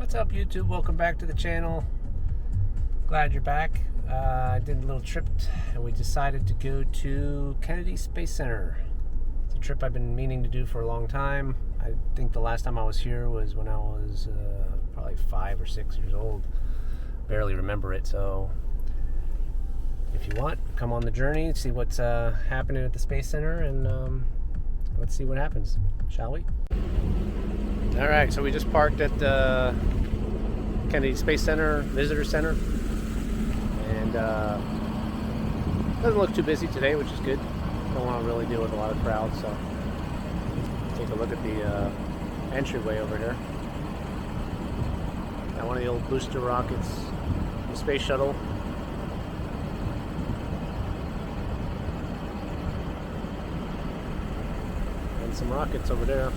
What's up, YouTube? Welcome back to the channel. Glad you're back. I did a little trip and we decided to go to Kennedy Space Center. It's a trip I've been meaning to do for a long time. I think the last time I was here was when I was probably 5 or 6 years old. Barely remember it, so if you want, come on the journey, see what's happening at the Space Center, and let's see what happens, shall we? All right, so we just parked at the Kennedy Space Center Visitor Center, and doesn't look too busy today, which is good. Don't want to really deal with a lot of crowds, so take a look at the entryway over here. Got one of the old booster rockets, the space shuttle. And some rockets over there.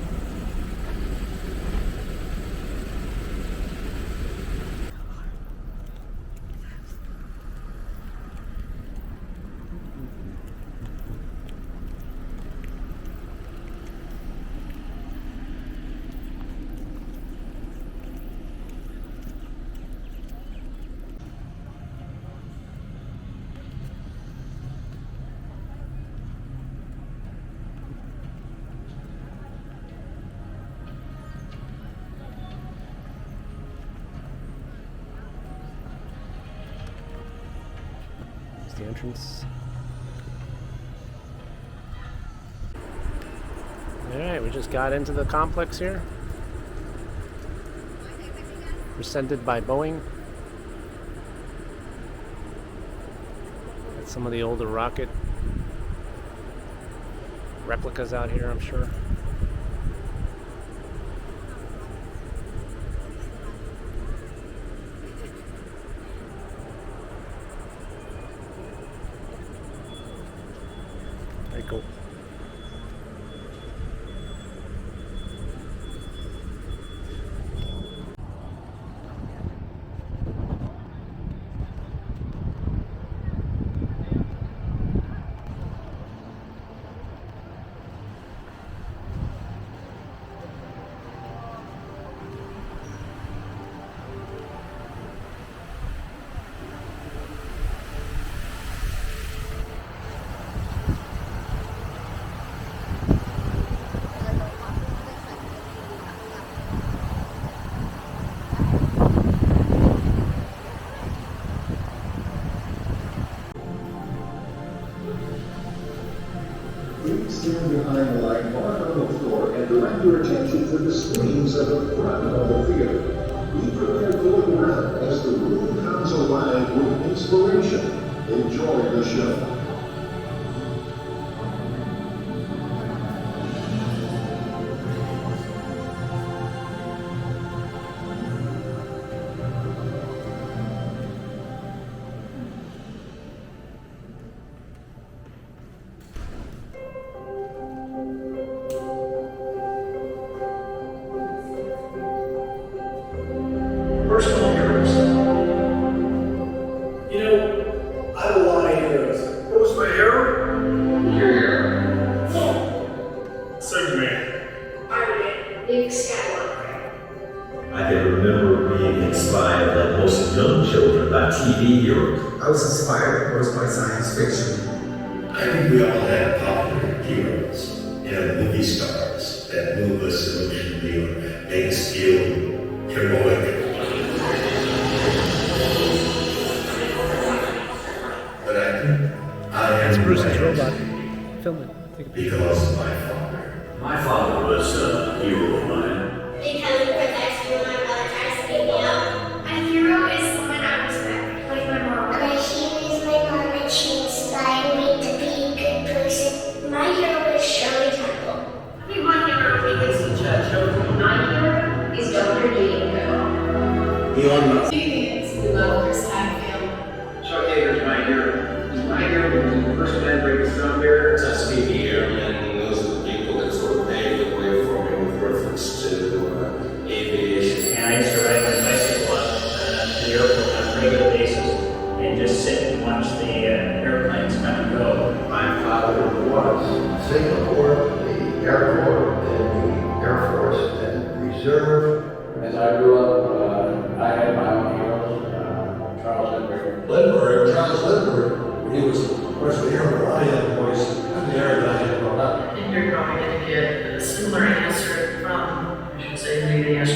The entrance. Alright, we just got into the complex here. Presented by Boeing. Got some of the older rocket replicas out here, I'm sure. Very cool. Please stand behind the line far on the floor and direct your attention to the screens at the front of the theater. Be prepared to look around as the room comes alive with inspiration. Enjoy the show. Personal heroes. You know, I have a lot of heroes. What was my hero? Your hero. Oh, Superman. Iron Man, Luke Skywalker. I can remember being inspired, like most young children, by TV heroes. I was inspired most by science fiction. I think we all have popular heroes. You know, movie stars that move us emotionally or make us feel heroic. But I think I am Bruce's right robot. Film it. Take a picture. because of my father. My father was a hero of mine. Because he protects me when my brother tries to beat me up. My hero is someone I respect, like my mom. My hero is my mom, and she inspired me to be a good person. My hero is Shirley Temple. Everyone hero is Churchill. My hero is Dr. Diego. Elon Musk. Aliens, we love Chris Hadfield. Chuck Yeager's my hero. He's my hero because he's the first man to break the sound barrier. Tuskegee Airmen, and those are the people that sort of paved the way for me with reference to aviation. And I used to ride my bicycle at the airport on a regular basis and just sit and watch the airplanes come and go. My father was Singapore, the Air Corps, then the Air Force, then Reserve. As I grew up,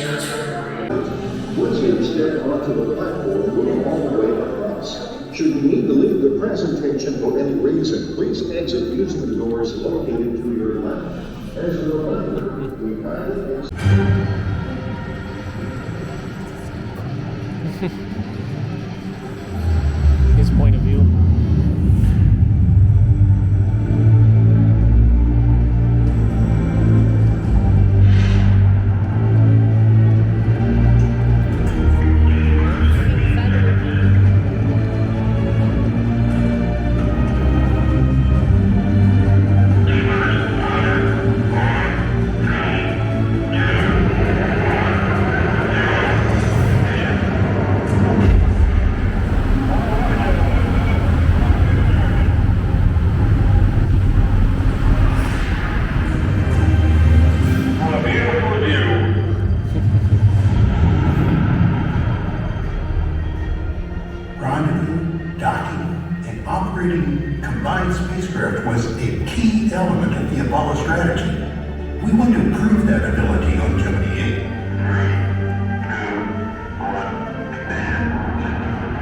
Once you step onto the platform, move all the way across. Should you need to leave the presentation for any reason, please exit using the doors located to your left. As a reminder, we kindly His point of view. Rendezvous, docking, and operating combined spacecraft was a key element of the Apollo strategy. We want to prove that ability on Gemini 8.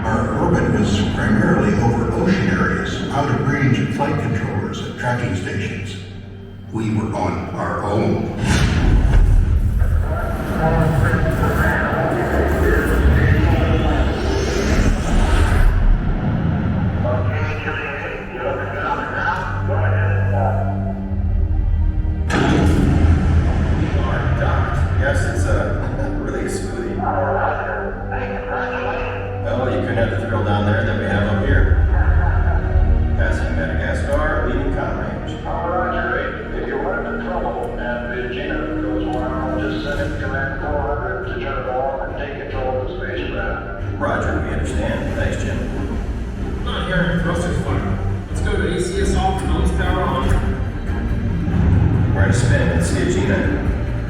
Our orbit was primarily over ocean areas, out of range of flight controllers and tracking stations. We were on our own. Yes, it's really a smoothie. Oh, you couldn't have the thrill down there that we have up here. Passing Madagascar, leading con range. Roger, if you run into trouble and the generator goes wild, just send it command 400 to turn it off and take control of the spacecraft. Roger, we understand. Thanks, Jim. I'm not hearing thrusters fire. Let's go to ACS off, nose power on. We're in a spin. Let's see a Gina.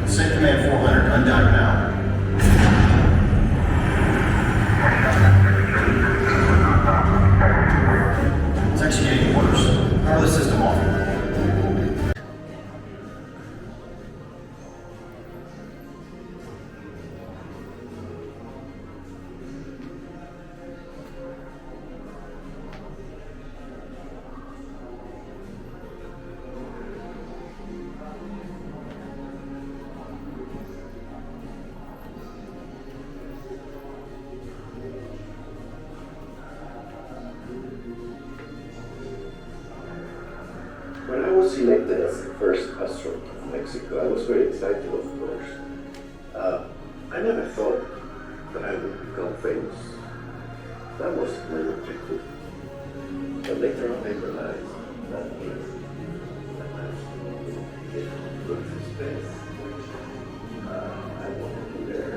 Send command 400, undock now. It's actually getting worse. Power the system off. When I was selected as the first astronaut of Mexico, I was very excited, of course. I never thought that I would become famous. That was my objective. But later on I realized that means that I should get good to space. I wanted to learn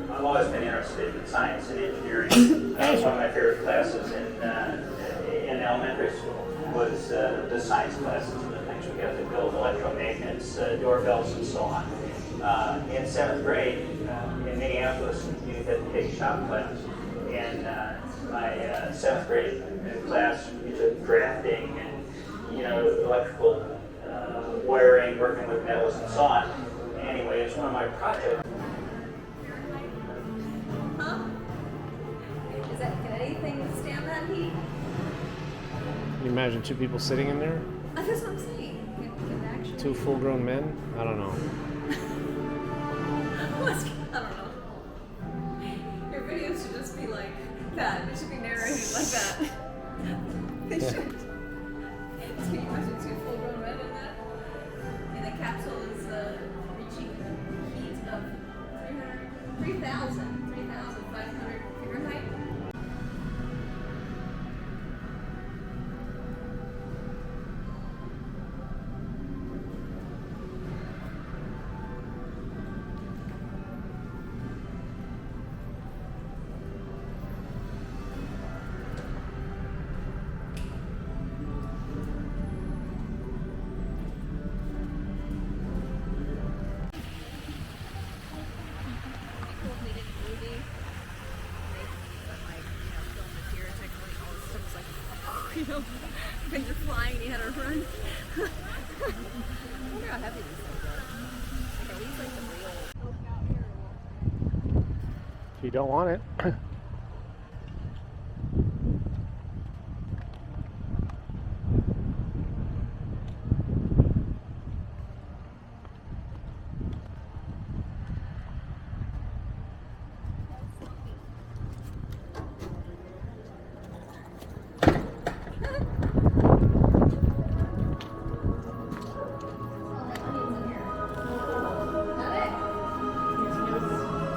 I've always been interested in science and engineering. One of my favorite classes in elementary school was the science classes, the things we got to build, electromagnets, doorbells, and so on. In 7th grade, in Minneapolis, you had to take shop class. And my 7th grade class, we took drafting and, electrical wiring, working with metals and so on. Anyway, it's one of my projects. Huh? Can anything withstand that heat? Can you imagine two people sitting in there? That's what I'm saying. Can actually... Two full-grown men? I don't know. I don't know. Your videos should just be like that. It should be narrated like that. They should. Can you imagine two full-grown men in that? And the capsule is reaching heat of 3,500 Fahrenheit. you don't want it.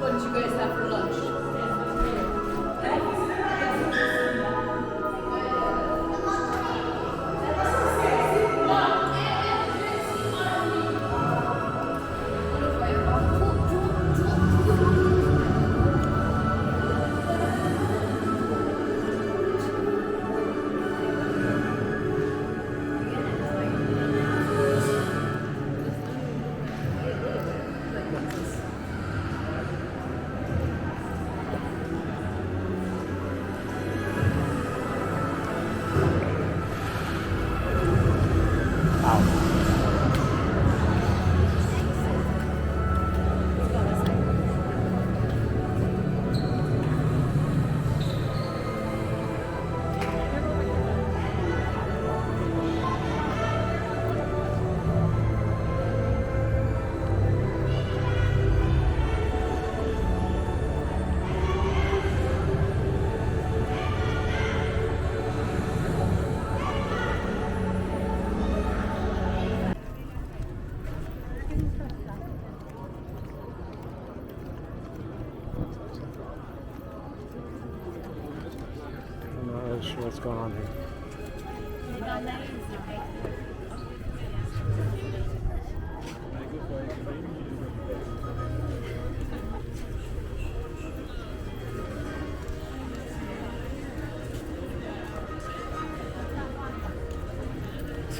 What did you guys have for lunch? I'm not really sure what's going on here. It's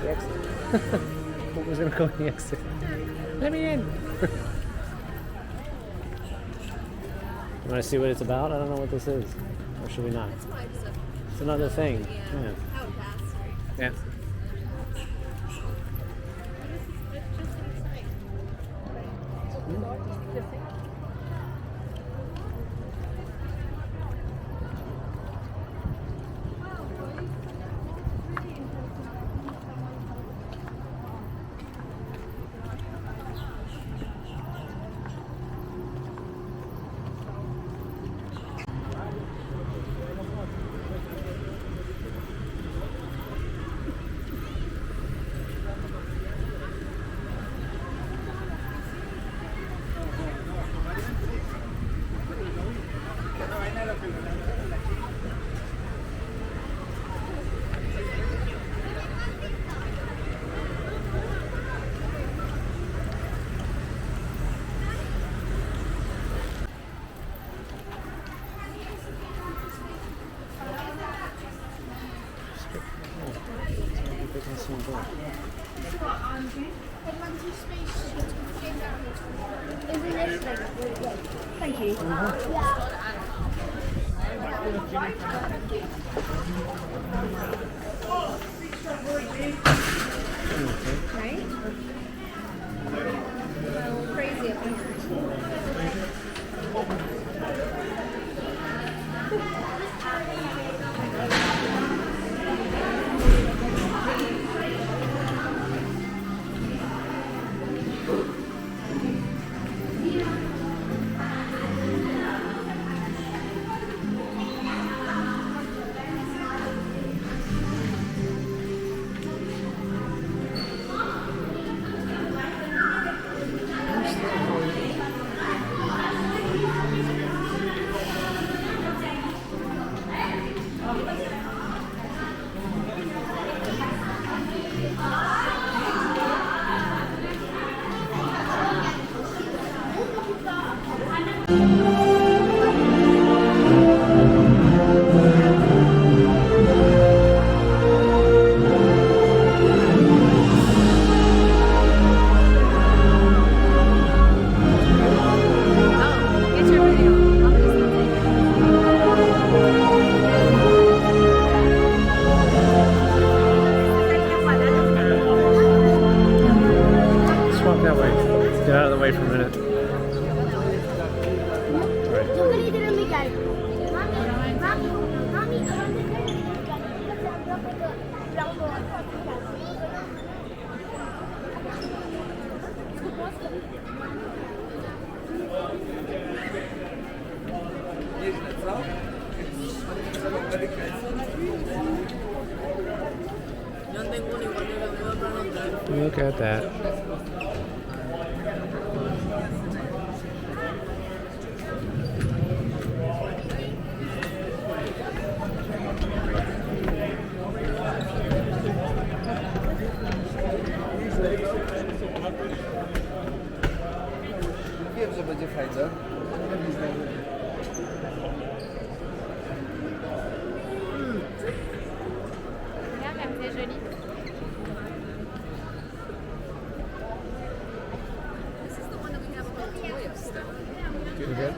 the exit. What was gonna go in the exit? Let me in. You want to see what it's about? I don't know what this is. Or should we not? It's another thing. Yeah. Yeah. Thank you. Right? So crazy up here. Just walk that way. Get out of the way for a minute. All right. Look at that. Wiem, że będzie fajnie. Regarde comme c'est joli. This is the one that we have about Toyo stuff. Okay.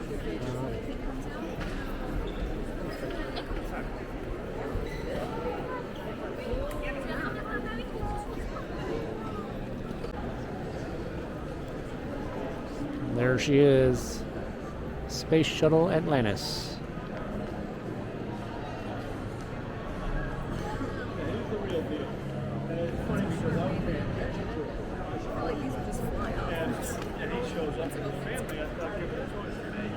There she is. Space Shuttle Atlantis. Like these are just fly off. And he shows up with his family. I thought you were choice today.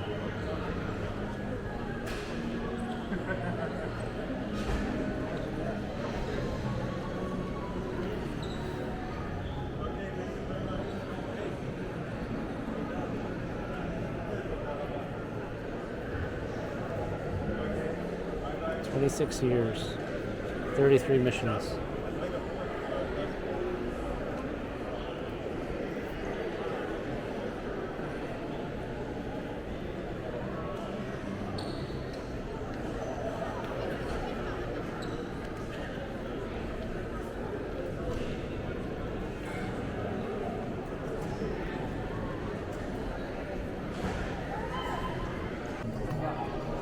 It's 26 years, 33 missions.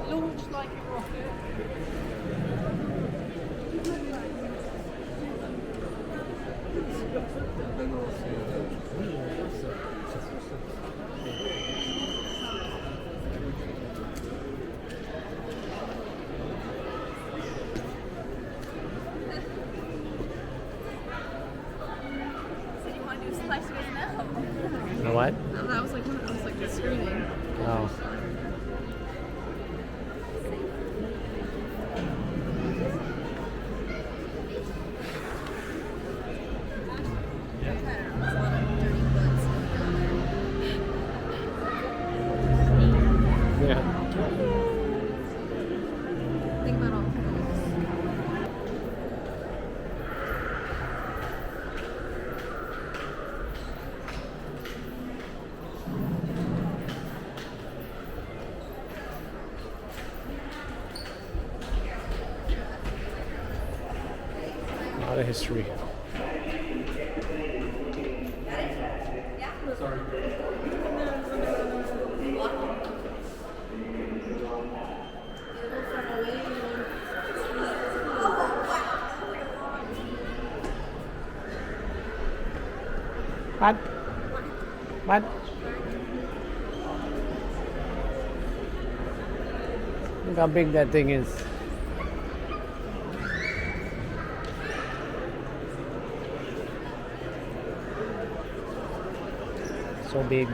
Launch like a rocket. So you want to do Splash Goes now? You know what? That was like one of those like the screaming. Oh. Yeah. Think about all the A lot of history. What? What? Look how big that thing is. So big.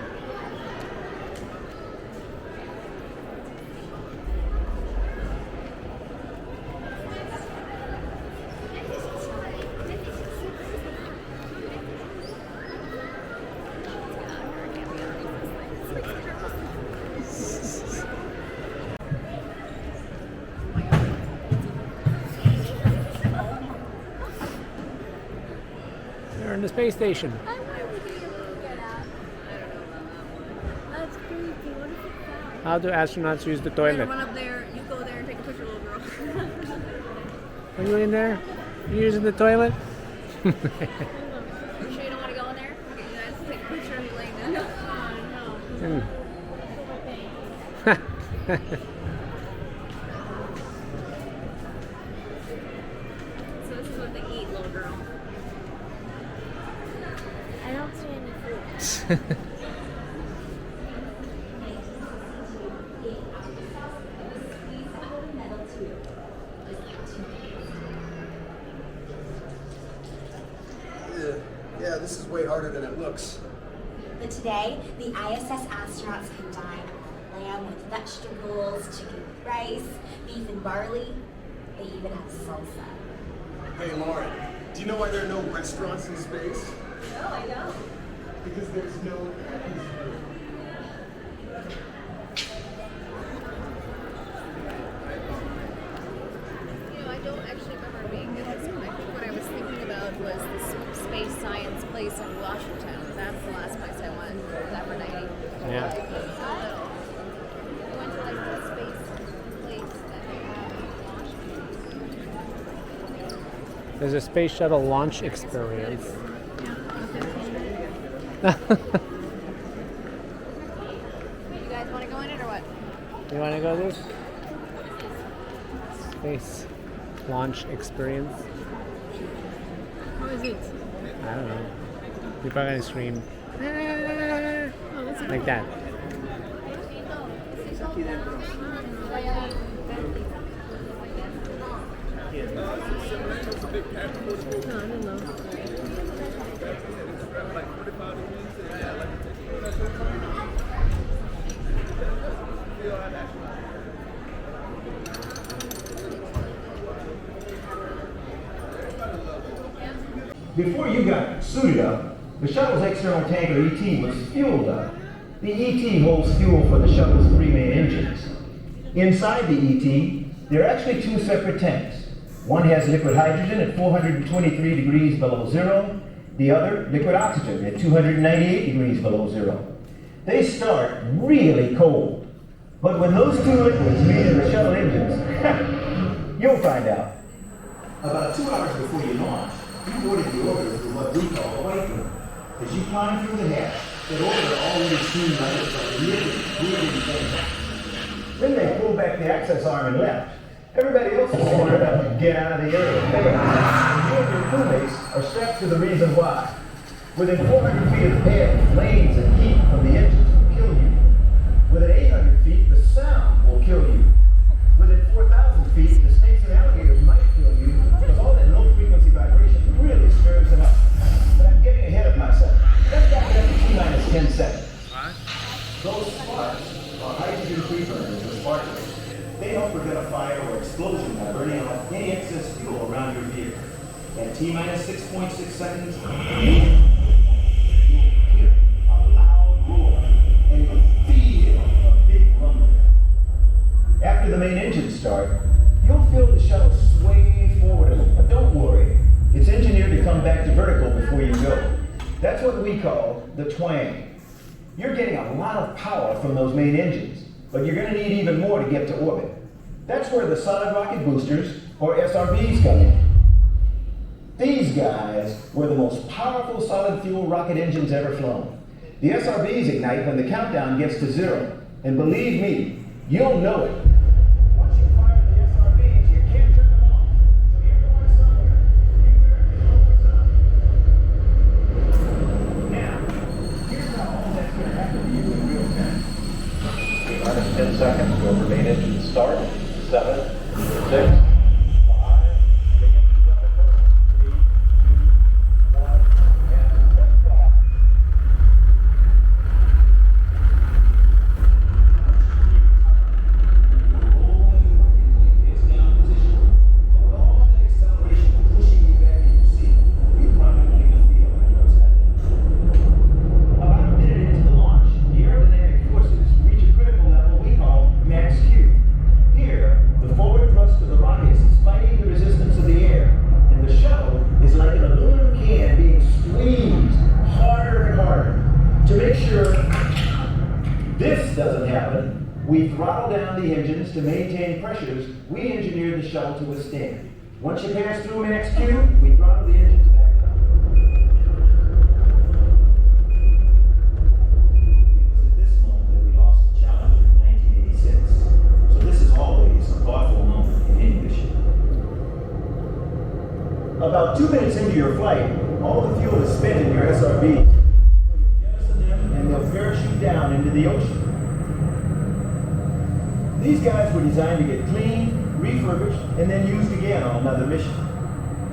They're in the space station. I wonder if we can get a look at that. I don't know about that one. That's creepy. What if it's that? How do astronauts use the We're toilet? gonna run up there, you go there and take a picture, little girl. Are you in there? You using the toilet? You sure you don't want to go in there? Okay, you guys take a picture of you laying down. Hmm. So this is what they eat, little girl. I don't see any food. Yeah, this is way harder than it looks. But today, the ISS astronauts can dine on lamb with vegetables, chicken with rice, beef and barley. They even have salsa. Hey, Lauren, do you know why there are no restaurants in space? No, I don't. Because there's no I don't actually remember being at this one. I think what I was thinking about was the space science place in Washington. That's the last place I went. That for 90. Yeah. We went to like the space place that they have in Washington. There's a space shuttle launch experience. You guys want to go in it or what? You want to go this? Space launch experience. How is it? I don't know. People are gonna scream like that. Before you got suited up, the shuttle's external tank, or ET, was fueled up. The ET holds fuel for the shuttle's three main engines. Inside the ET, there are actually two separate tanks. One has liquid hydrogen at 423 degrees below zero, the other liquid oxygen at 298 degrees below zero. They start really cold, but when those two liquids meet in the shuttle engines, you'll find out. About 2 hours before you launch, you boarded the orbiter through what we call a white room. As you climb through the hatch, that orbiter already seemed like it was like really thing. Then they pulled back the access arm and left. Everybody else is ordered up to get out of the area. You and your crewmates are strapped to the reason why. Within 400 feet of the pad, flames and heat from the engines will kill you. Within 800 feet, the sound will kill you. Within 4,000 feet, the snakes and alligators might kill you because all that low-frequency vibration really stirs them up. But I'm getting ahead of myself. Let's back it up to T-minus 10 seconds. Those sparks are hydrogen pre-burners or sparklers. They help prevent a fire or explosion by burning off any excess fuel around your vehicle. At T-minus 6.6 seconds, you'll hear a loud roar and you'll feel a big rumbling. After the main engines start, you'll feel the shuttle sway forward a little, but don't worry. It's engineered to come back to vertical before you go. That's what we call the twang. You're getting a lot of power from those main engines, but you're going to need even more to get to orbit. That's where the solid rocket boosters, or SRBs, come in. These guys were the most powerful solid fuel rocket engines ever flown. The SRBs ignite when the countdown gets to 0, and believe me, you'll know it. Once you fire the SRBs, you can't turn them off. So you're going somewhere. You better get over. Now, here's how all that's going to happen to you in real time. T-minus 10 seconds, go for main engine start. 7, 6. We throttle down the engines to maintain pressures we engineered the shuttle to withstand. Once you pass through max Q, we throttle the engines back up. It was at this moment that we lost the Challenger in 1986. So this is always a thoughtful moment in any mission. About 2 minutes into your flight, all the fuel is spent in your SRBs. So you'll jettison them and they'll parachute down into the ocean. These guys were designed to get cleaned, refurbished, and then used again on another mission.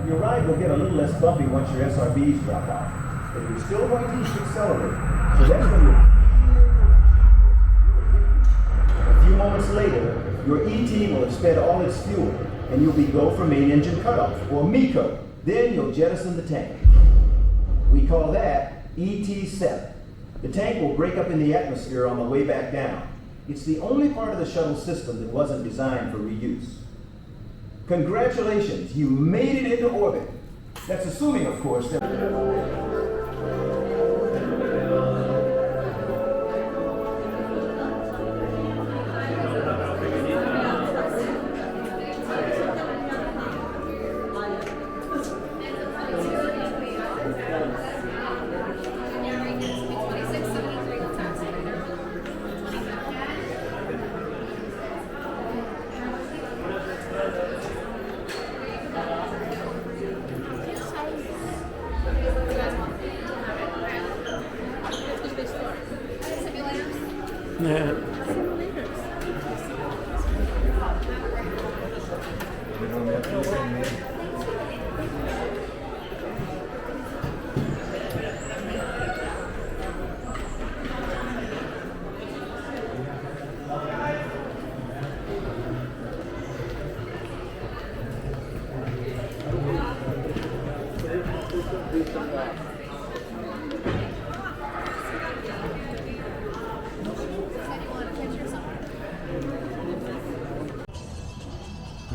Your ride will get a little less bumpy once your SRBs drop off, but you're still going to need to accelerate. So that's when a few moments later, your ET will have spent all its fuel, and you'll be go for main engine cutoff, or MECO. Then you'll jettison the tank. We call that ET-7. The tank will break up in the atmosphere on the way back down. It's the only part of the shuttle system that wasn't designed for reuse. Congratulations, you made it into orbit. That's assuming, of course, that... Yeah.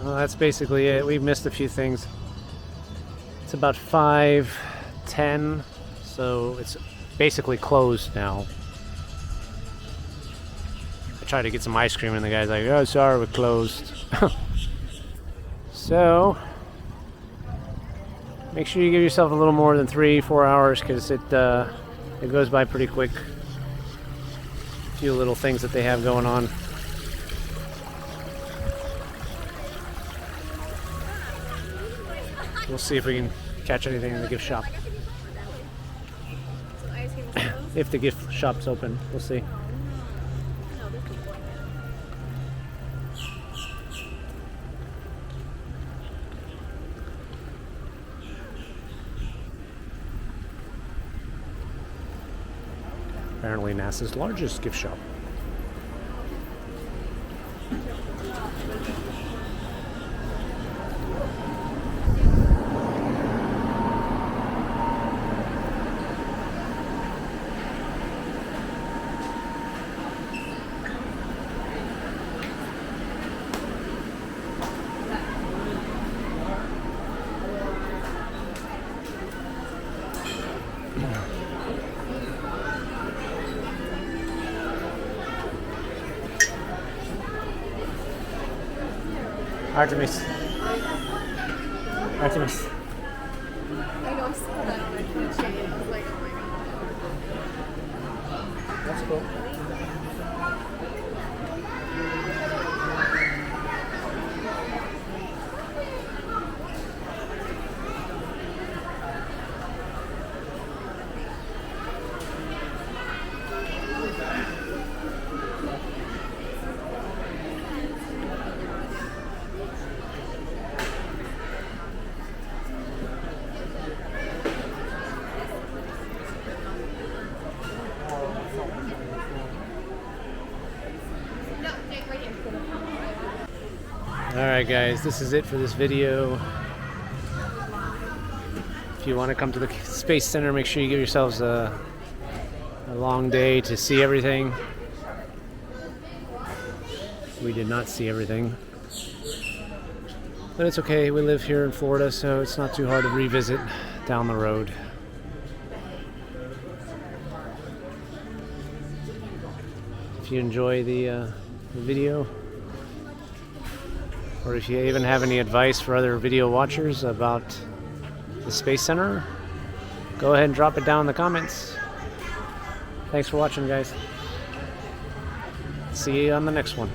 Well, that's basically it. We've missed a few things. It's about 5:10, so it's basically closed now. I tried to get some ice cream and the guy's like, "Oh, sorry, we're closed." So make sure you give yourself a little more than 3-4 hours, because it goes by pretty quick. A few little things that they have going on. We'll see if we can catch anything in the gift shop. If the gift shop's open, we'll see. Apparently NASA's largest gift shop. Artemis. Artemis. I know, I saw that on my keychain. I was like, oh my god. That's cool. Alright guys, this is it for this video. If you want to come to the Space Center, make sure you give yourselves a long day to see everything. We did not see everything. But it's okay, we live here in Florida, so it's not too hard to revisit down the road. If you enjoy the video, or if you even have any advice for other video watchers about the Space Center, go ahead and drop it down in the comments. Thanks for watching, guys. See you on the next one.